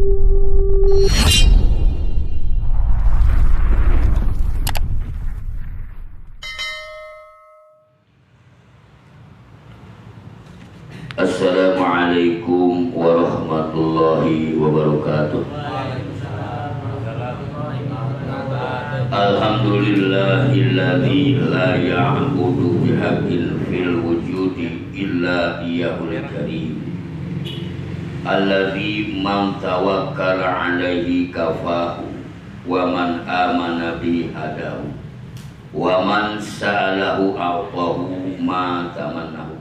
Assalamualaikum warahmatullahi wabarakatuh. Alhamdulillahilladzi la ya'budu bihaqqin fil wujudi illa iyyahul karim. Alladzi man tawakkala 'alaihi kafahu wa man amana bihi hadahu wa man sa'alahu a'tahu ma tamannahu.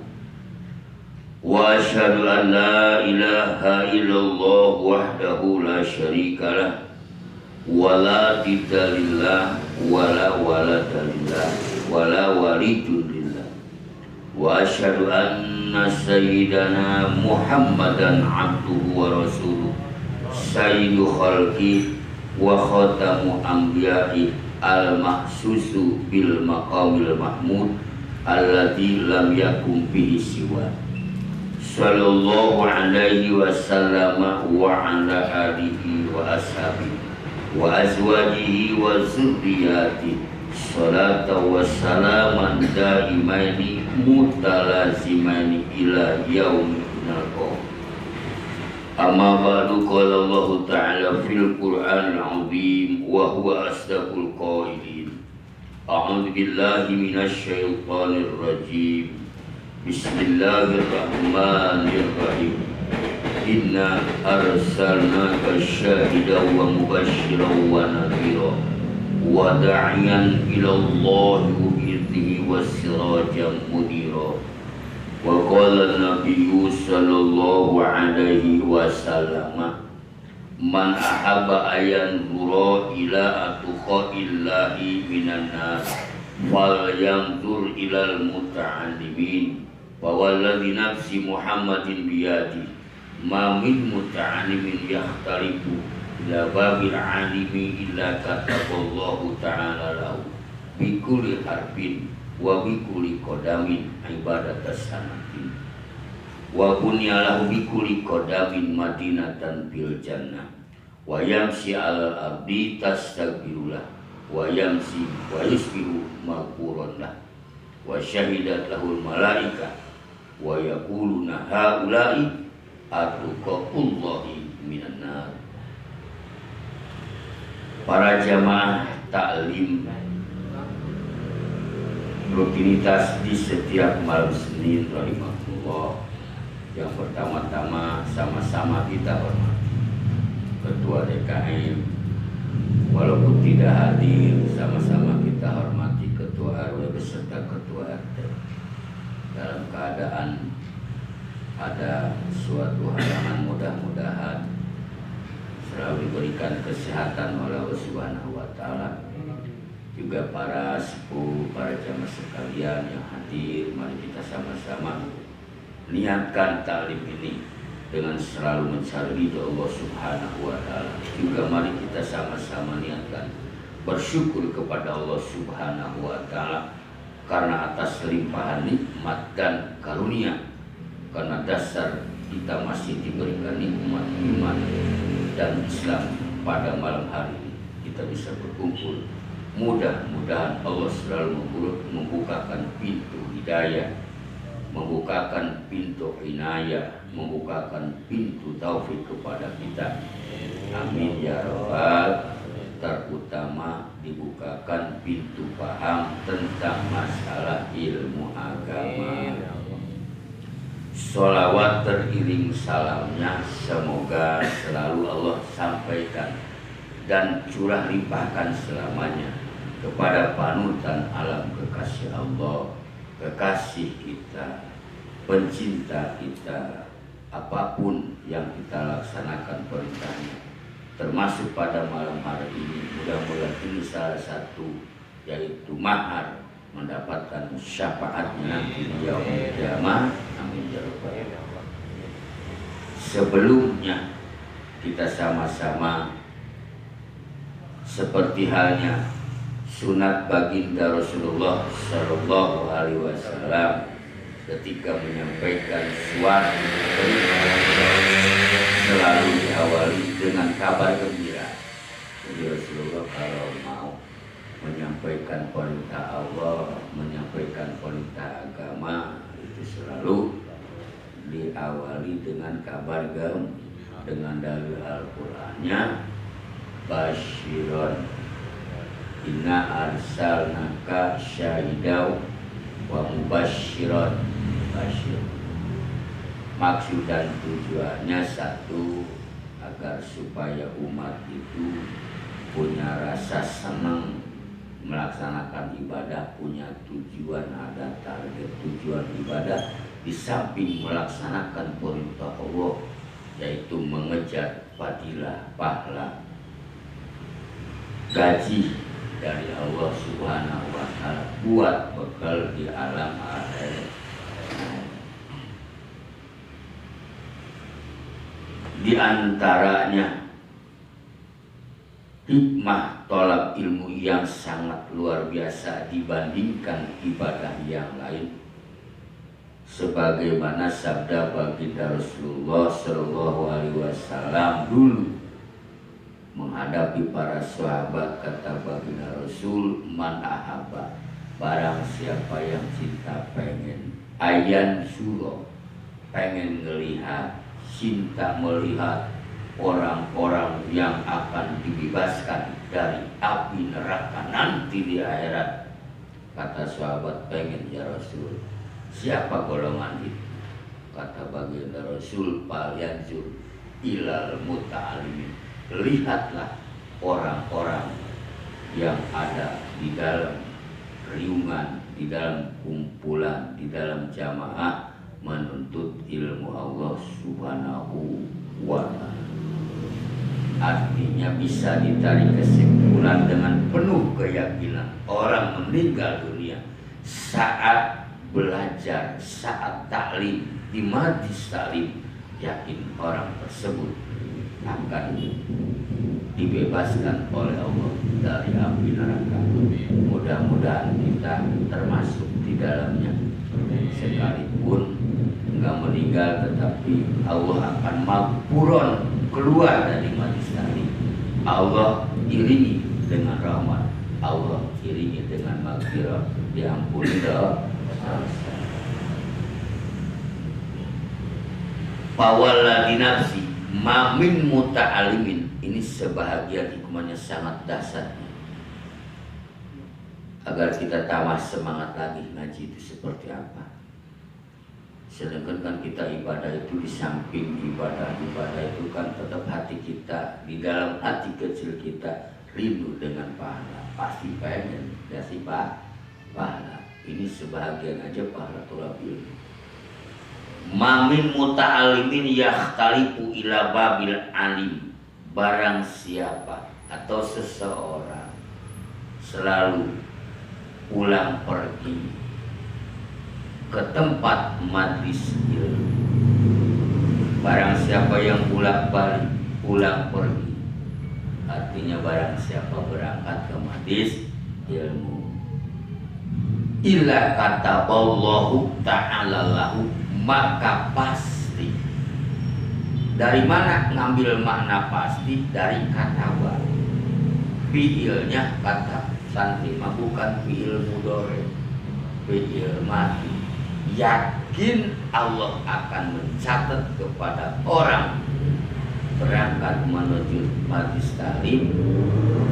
Wa asyhadu an la ilaha illallah wahdahu la syarikalah wa la tidalillah wa la waladalillah wa la walidulillah. Wa asyhadu anna sayyidana Muhammadan abduhu wa rasuluh sayyidu khalqi wa khatamu anbiya'i al-mahsusu bil maqamil mahmud alladzi lam yakum bihi siwa. Sallallahu alaihi wasallam wa ala alihi wa ashabihi wa azwajihi wa zurriyatihi salatan wa salaman daimaini mutalazimaini ila yaumil nalqa. Amma ba'du, qala Allah ta'ala fil Qur'anil 'azim wa huwa asdaqul qailin. A'udzu billahi minasy syaithanir rajim. Bismillahirrahmanirrahim. Inna arsalnaka syahidan wa mubasysyiran wa nadhira wa da'iyan ila Allahi bi'idnihi wa sirajan munira. Wa qala an-nabiyyu sallallahu alaihi wasallam, man ahabba ayan zura ila atuqaillahi minan nas fal yanzur ilal muta'allimin. Walladzi nafsi Muhammadin biyadi ma min muta'allimin yakhtalifu ila babil alimi illa kataballahu ta'ala lahu bi kulli harbin wa bi kulli qadamin ibadatas sanatin wa bunyalahu bi kulli qadamin madinatan bil jannah wa yamsi alal ardi tastaghfirullah wa yamsi wa yusbihu maghfuran lah wa syahidat lahul malaikah wa yaquluna haula'i atuqallahi minan nar. Para jamaah taklim rutinitas di setiap malam Senin rahimahullah, yang pertama-tama sama-sama kita hormati Ketua DKM, walaupun tidak hadir, sama-sama kita hormati Ketua RW beserta Ketua RT. Dalam keadaan ada suatu halangan, mudah-mudahan selalu diberikan kesehatan oleh Allah Subhanahu wa Ta'ala. Juga para sepuh, para jamaah sekalian yang hadir, mari kita sama-sama niatkan taklim ini dengan selalu mencari ridho Allah Subhanahu wa Ta'ala. Juga mari kita sama-sama niatkan bersyukur kepada Allah Subhanahu wa Ta'ala karena atas limpahan nikmat dan karunia, karena dasar kita masih diberikan nikmat iman dan Islam. Pada malam hari ini kita bisa berkumpul. Mudah-mudahan Allah selalu membukakan pintu hidayah, membukakan pintu inayah, membukakan pintu taufik kepada kita. Amin ya rabbal. Terutama dibukakan pintu paham tentang masalah ilmu agama. Sholawat teriring salamnya semoga selalu Allah sampaikan dan curah limpahkan selamanya kepada panutan alam kekasih Allah, kekasih kita, pencinta kita, apapun yang kita laksanakan perintahnya, termasuk pada malam hari ini. Mudah-mudahan ini salah satu, yaitu mahar mendapatkan syafaatnya nanti di yaumil qiyamah. Amin ya rabbal alamin. Sebelumnya kita sama-sama seperti halnya sunat baginda Rasulullah Sallallahu Alaihi Wasallam ketika menyampaikan suatu selalu diawali dengan dengan kabar gembira. Jadi Rasulullah kalau mau menyampaikan perintah Allah, menyampaikan perintah agama, itu selalu diawali dengan kabar gembira, dengan dalil Al-Qur'annya, basyiron inna arsalnaka syahidaw wa mubasyiron. Basyir, maksud dan tujuannya satu, agar supaya umat itu punya rasa senang melaksanakan ibadah, punya tujuan, ada target tujuan ibadah di samping melaksanakan perintah Allah, yaitu mengejar fadilah, pahala, gaji dari Allah Subhanahu wa Ta'ala buat bekal di alam akhirat. Di antaranya hikmah tolak ilmu yang sangat luar biasa dibandingkan ibadah yang lain, sebagaimana sabda baginda Rasulullah Shallallahu Alaihi Wasallam dulu menghadapi para sahabat. Kata baginda Rasul, man ahabba, barang siapa yang cinta, pengen ayan suro, pengen ngelihat, cinta melihat orang-orang yang akan dibebaskan dari api neraka nanti di akhirat. Kata sahabat, pengen ya Rasul, siapa golongan itu? Kata baginda Rasul, falyanzur ilal muta'alimin, lihatlah orang-orang yang ada di dalam riungan, di dalam kumpulan, di dalam jamaah menuntut ilmu Allah Subhanahu wa Ta'ala. Artinya bisa ditarik kesimpulan dengan penuh keyakinan, orang meninggal dunia saat belajar, saat taklim di majlis taklim, yakin orang tersebut akan dibebaskan oleh Allah dari api neraka. Mudah-mudahan kita termasuk di dalamnya. Sekalipun enggak meninggal, tetapi Allah akan magfuron, keluar dari majlis taklim. Allah iringi dengan rahmat, Allah iringi dengan magfirah, diampuni dosa. Fawalladzi nafsi ma min muta'alimin, ini sebahagian hikmahnya sangat dahsyat, agar kita tambah semangat lagi ngaji itu seperti apa. Sedangkan kan kita ibadah itu, di samping ibadah itu kan tetap hati kita, di dalam hati kecil kita rindu dengan pahala, pasti pengen kasih pahala. Ini sebahagian aja pahala tolak ilmu. Mamin muta'alimin yakhtalifu ila babil alim, barang siapa atau seseorang selalu pulang pergi ke tempat majlis ilmu, barang siapa yang bolak-balik pulang pergi, artinya barang siapa berangkat ke majlis ilmu, illa kata Allahu ta'ala lahu, maka pasti. Dari mana ngambil makna pasti? Dari kata wa. Fiilnya kata, santri mah bukan fiil mudhari, fiil mati. Yakin Allah akan mencatat kepada orang berangkat menuju majlis taklim.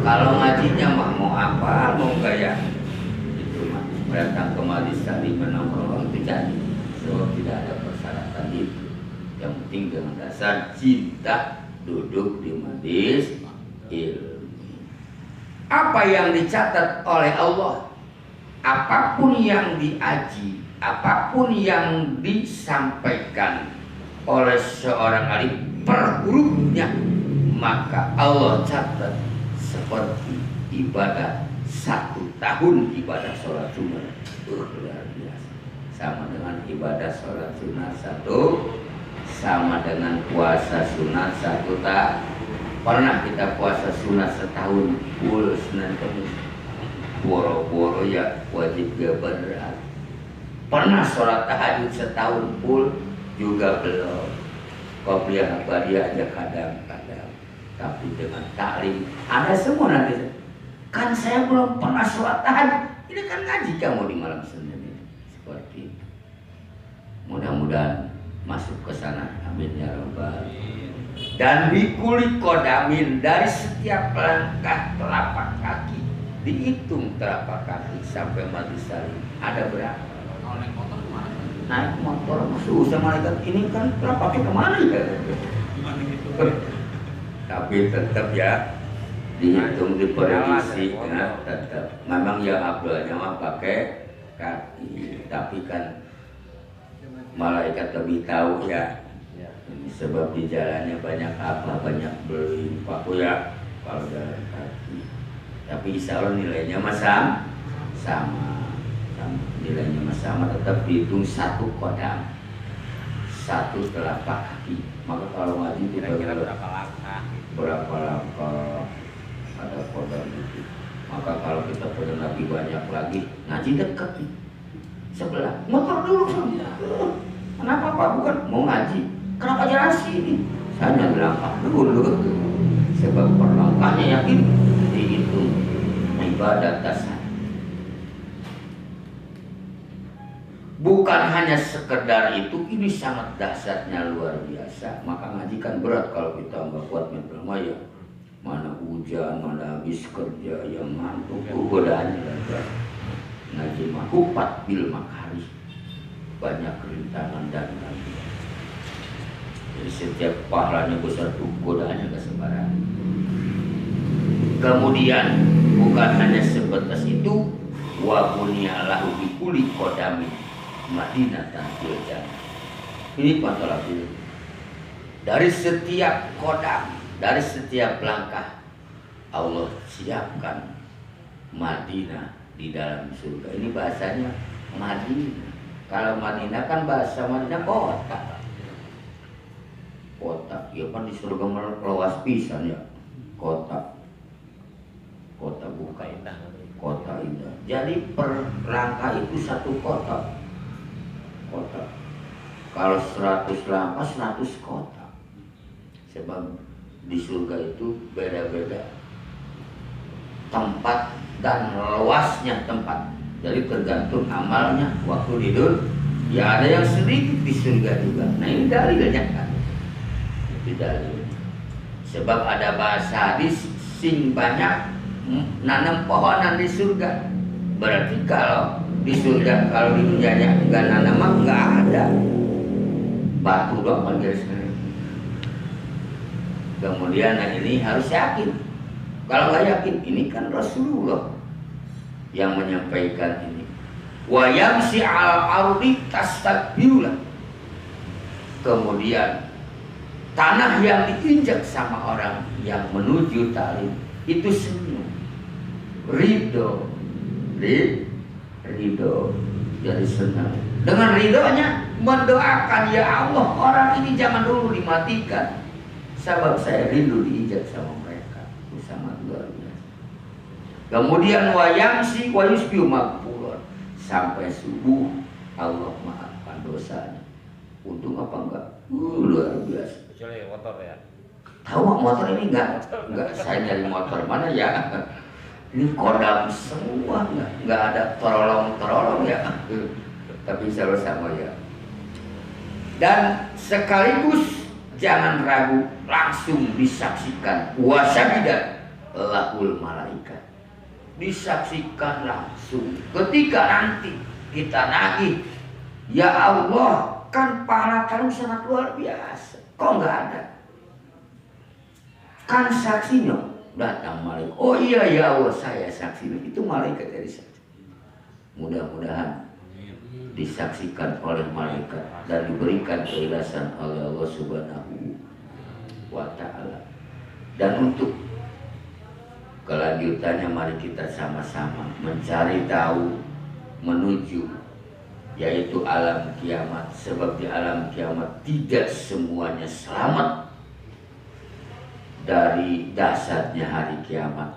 Kalau ngajinya mah mau apa, mau gaya itu mah, berangkat ke majlis taklim menongkrong itu jadi. So, tidak ada persyaratan itu. Yang penting dengan dasar cinta duduk di majlis ilmu. Apa yang dicatat oleh Allah, apapun yang diaji, apapun yang disampaikan oleh seorang alim per hurufnya, maka Allah catat seperti ibadah 1 tahun ibadah sholat sunat. Luar biasa. Sama dengan ibadah sholat sunat 1, sama dengan puasa sunat 1 tahun. Pernah kita puasa sunat setahun full Senin Kamis, boro-boro ya wajib gak berat. Pernah sholat tahajud setahun full juga belum. Qobliyah ba'diyah aja kadang-kadang. tapi dengan taklim ada semua nanti. Kan saya belum pernah sholat tahajud, ini kan ngaji kamu di malam Senin ini. Seperti itu. Mudah-mudahan masuk ke sana, amin ya rabbal. Dan bikuli kodamin, dari setiap langkah telapak kaki dihitung telapak kaki sampai mati salim ada berapa? Naik motor kemana? Naik motor susah malaikat ini kan telapaknya kemana ya? Tapi tetap ya dihitung, diprediksi ya, tetap. Memang ya abdulnya mah pakai kaki, tapi kan malaikat lebih tahu ya. Sebab di jalannya banyak apa, banyak beli paku ya kalau jalan kaki. Tapi insya Allah nilainya sama, nilainya sama, tetap dihitung satu kodam, satu telapak kaki. Maka kalau ngaji kira-kira berapa langkah? Berapa langkah ada kodam itu. Maka kalau kita pengen lebih banyak lagi, ngaji dekat nih, sebelah motor dulu saja. Kenapa Pak? Bukan mau ngaji. Kenapa jalan sini? Saya langkah dulu. Sebab perlangkahnya yakin dihitung ibadat dasar. Bukan hanya sekedar itu, ini sangat dahsyatnya luar biasa. Maka ngaji kan berat kalau kita nggak kuat mental maya. Mana hujan, mana habis kerja, yang ngantuk, godaannya berat. Ngaji mah kupat bil makari, banyak rintangan dan lain. Jadi setiap pahalanya besar tuh godaannya gak sembarangan. Kemudian bukan hanya sebatas itu, wa bunyalahu bi kulli qadamin madinatan fil jannah. Ini masalah itu. Dari setiap kodam, dari setiap langkah, Allah siapkan Madinah di dalam surga. Ini bahasanya Madinah. Kalau Madinah kan bahasa Madinah kota. Kota, ya kan di surga meluas pisan ya. Kota bukan indah. Kota indah. Jadi per langkah itu satu kota. Kalau 100 langkah 100 kota. Sebab di surga itu beda-beda tempat dan luasnya tempat. Jadi tergantung amalnya waktu tidur. Ya ada yang sedikit di surga juga. Nah ini dalilnya kan. Dalil. Sebab ada bahasa hadis sing banyak nanam pohonan di surga. Berarti kalau di surga, kalau di dunianya enggak nanam mah enggak ada. Batu doang kan guys. Kemudian ini harus yakin. Kalau nggak yakin, ini kan Rasulullah yang menyampaikan ini. Wa yamsi al-ardi tastabbiula. Kemudian tanah yang diinjak sama orang yang menuju taklim itu senyum, ridho, jadi senang. Dengan ridhonya mendoakan, ya Allah orang ini jangan dulu dimatikan, sebab saya rindu diinjak sama mereka. Itu sangat luar biasa. Kemudian wayamsi wayusbiu maghfuran, sampai subuh Allah maafkan dosanya. Untung apa enggak? Luar biasa. Kecuali motor ya. Tahu motor ini enggak saya dari motor mana ya. Ini kodam semua, enggak ada terolong ya. Tapi selalu sama ya. Dan sekaligus jangan ragu, langsung disaksikan wasyahidat lahul malaikat. Disaksikan langsung ketika nanti kita nagih, ya Allah, kan pahala kamu sangat luar biasa. Kok nggak ada? Kan saksinya datang malaikat. Oh iya ya Allah, saya saksinya. Itu malaikat dari saksi. Mudah-mudahan disaksikan oleh malaikat dan diberikan keikhlasan oleh Allah Subhanahu wa Ta'ala. Dan untuk kelanjutannya mari kita sama-sama mencari tahu menuju yaitu alam kiamat. Sebab di alam kiamat tidak semuanya selamat dari dahsyatnya hari kiamat.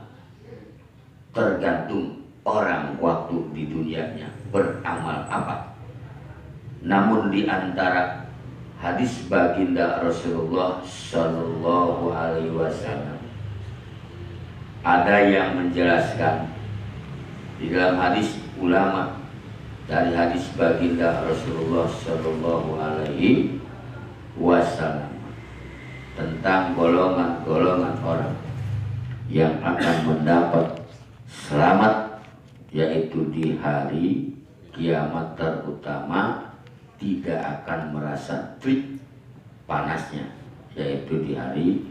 Tergantung orang waktu di dunianya beramal apa. Namun di antara hadis baginda Rasulullah Shallallahu Alaihi Wasallam. Ada yang menjelaskan di dalam hadis ulama dari hadis baginda Rasulullah Shallallahu Alaihi Wasallam tentang golongan-golongan orang yang akan mendapat selamat, yaitu di hari kiamat terutama tidak akan merasa terik panasnya, yaitu di hari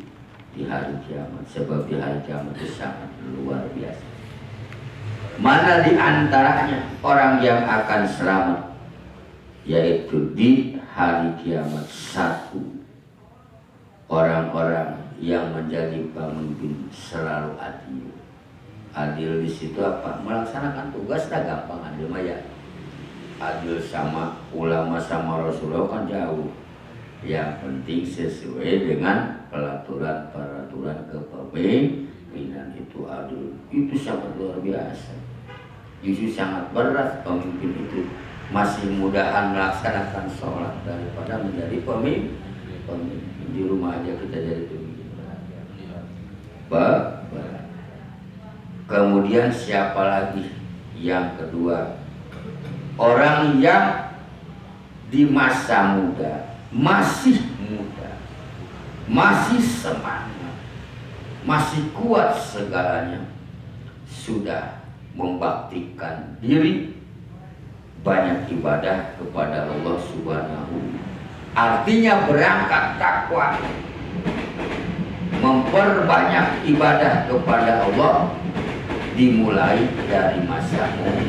kiamat. Sebab di hari kiamat itu sangat luar biasa. Mana di antaranya orang yang akan selamat, yaitu di hari kiamat, satu, orang-orang yang menjadi pemimpin selalu adil. Adil di situ apa? Melaksanakan tugas dah gampang, adil mah ya. Adil sama ulama sama Rasulullah kan jauh. Yang penting sesuai dengan peraturan kepemimpinan itu adil. Itu sangat luar biasa. Justru sangat berat pemimpin itu masih mudahan melaksanakan sholat daripada menjadi pemimpin. Di rumah aja kita jadi pemimpin. Berat. Kemudian siapa lagi? Yang kedua, orang yang di masa muda, masih semangat, masih kuat segalanya, sudah membaktikan diri, banyak ibadah kepada Allah Subhanahu. Artinya berangkat takwa, memperbanyak ibadah kepada Allah, dimulai dari masa muda.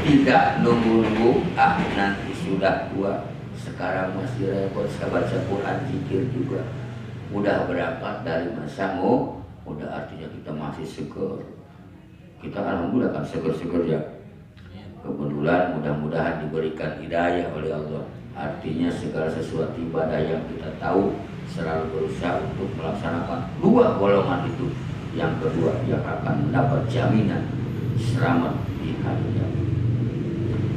Tidak nunggu-nunggu, nanti sudah tua, sekarang masih repot baca Quran, zikir juga. Udah berangkat dari masa muda, artinya kita masih seger. Kita alhamdulillah kan seger-seger ya. Kebetulan mudah-mudahan diberikan hidayah oleh Allah. Artinya segala sesuatu ibadah yang kita tahu selalu berusaha untuk melaksanakan dua golongan itu. Yang kedua, yang akan mendapat jaminan selamat di hari kiamat.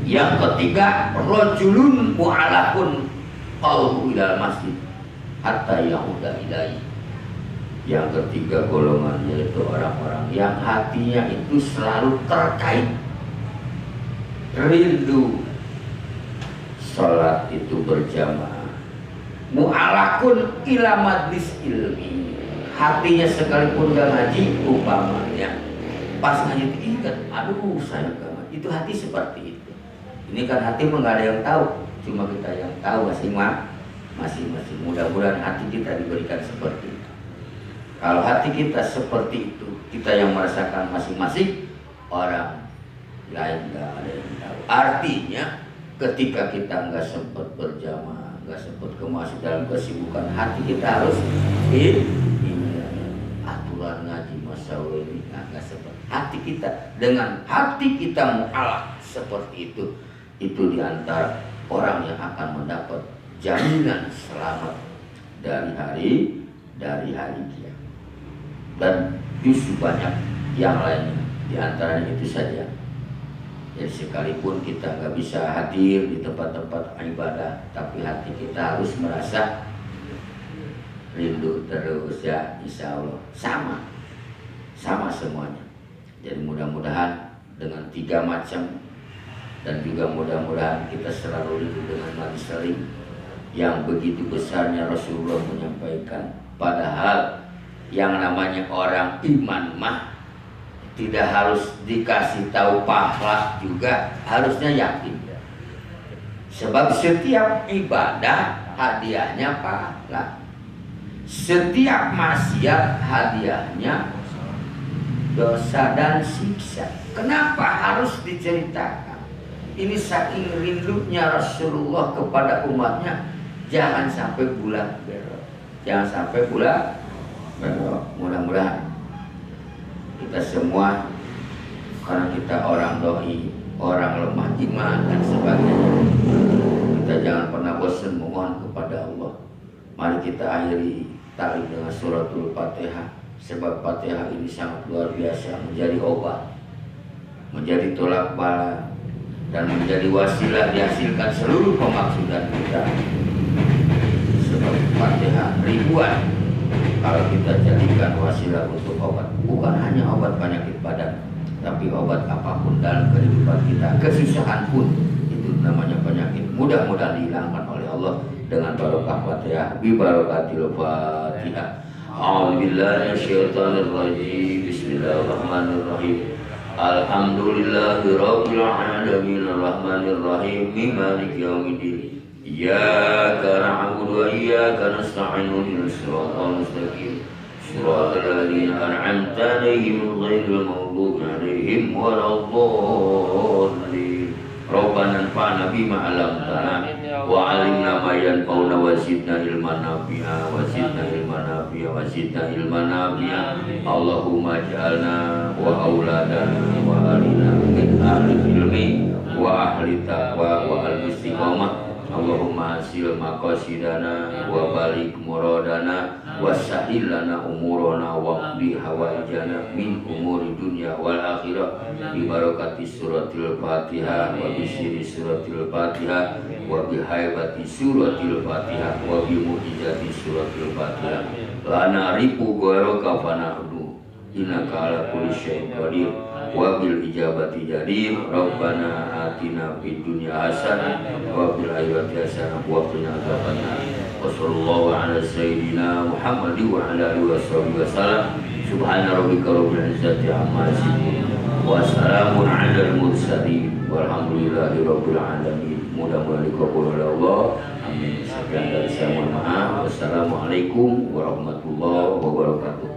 Yang ketiga, rajulun mu'alakun qalbu ilal masjid hatta yauda ilaihi. Yang ketiga golongan yaitu orang-orang yang hatinya itu selalu terkait, rindu sholat itu berjamaah, mu'alakun ila majlis ilmi. Hatinya sekalipun gak ngaji, umpamanya pas ngaji itu ingat, aduh saya gak ngaji. Itu hati seperti itu. Ini kan hati mah gak ada yang tahu, cuma kita yang tahu masing-masing. Mudah-mudahan hati kita diberikan seperti itu. Kalau hati kita seperti itu, kita yang merasakan masing-masing, orang lain gak ada yang tahu. Artinya ketika kita gak sempat berjamaah, gak sempat ke masjid dalam kesibukan, hati kita harus aturan ngaji masalah ini agak seperti hati kita. Dengan hati kita mu'alak seperti itu diantara orang yang akan mendapat jaminan selamat dari hari kiamat. Dan justru banyak yang lainnya, diantaranya itu saja. Jadi sekalipun kita nggak bisa hadir di tempat-tempat ibadah, tapi hati kita harus merasa rindu terus ya, insya Allah sama semuanya. Jadi mudah-mudahan dengan 3 macam, dan juga mudah-mudahan kita selalu rindu dengan majelis saling yang begitu besarnya Rasulullah menyampaikan. Padahal yang namanya orang iman mah tidak harus dikasih tahu pahala juga, harusnya yakin. Sebab setiap ibadah hadiahnya pahala. Setiap maksiat hadiahnya dosa dan siksa. Kenapa harus diceritakan? Ini saking rindunya Rasulullah kepada umatnya, jangan sampai bulat belok. Jangan sampai bulat belok. Mudah-mudahan kita semua, karena kita orang doi, orang lemah iman dan sebagainya, kita jangan pernah bosan memohon kepada Allah. Mari kita akhiri tarik dengan suratul Fatihah. Sebab Fatihah ini sangat luar biasa, menjadi obat, menjadi tolak bala, dan menjadi wasilah dihasilkan seluruh pemaksudan kita. Fatihah ribuan kalau kita jadikan wasilah untuk obat, bukan hanya obat penyakit badan, tapi obat apapun dalam kehidupan kita, kesusahan pun itu namanya penyakit, mudah-mudahan dihilangkan oleh Allah dengan barokah Fatihah. Bi barakatil Fatihah. A'udzubillahi minasyaitonirrajim. Bismillahirrahmanirrahim. Alhamdulillahirabbil alamin arrahmanir rahim maliki yaumiddin. Iyyaka na'budu wa iyyaka nasta'in ihdinas siratal mustaqim. Shiratal ladzina an'amta 'alaihim ghairil maghdubi 'alaihim waladdallin. Rabbana anfa'na bima 'allamtana wa 'allimna ma yanfa'una wa zidna ilman nafi'a wa zidna ilman nafi'a wa zidna ilman nafi'a. Allahumma ij'alna wa auladana wa alina min ahli ilmi wa ahli taqwa wa al-istiqamah. Allahumma asil maqasidana wa balik muradana wa sahil lana umurana wa qdi hawaijana min umuri dunya wal akhirah bi barakati suratil Fatihah wa bi siri suratil Fatihah wa bi haibati suratil Fatihah wa bi mu'jizati suratil Fatihah. Lana ripu ghairaka fanahdu innaka ala kulli syai'in qadir wa bil ijabati jadir. Rabbana atina fid dunya hasanah wa fil akhirati hasanah wa qina adzabannar. Wa sallallahu ala sayyidina Muhammad wa ala alihi washabihi wasallam. Subhana rabbika rabbil izzati amma yasifun wa salamun alal mursalin walhamdulillahi rabbil alamin. Mudah-mudahan dikabul oleh Allah. Amin. Sekian dari saya, mohon maaf. Wassalamualaikum warahmatullahi wabarakatuh.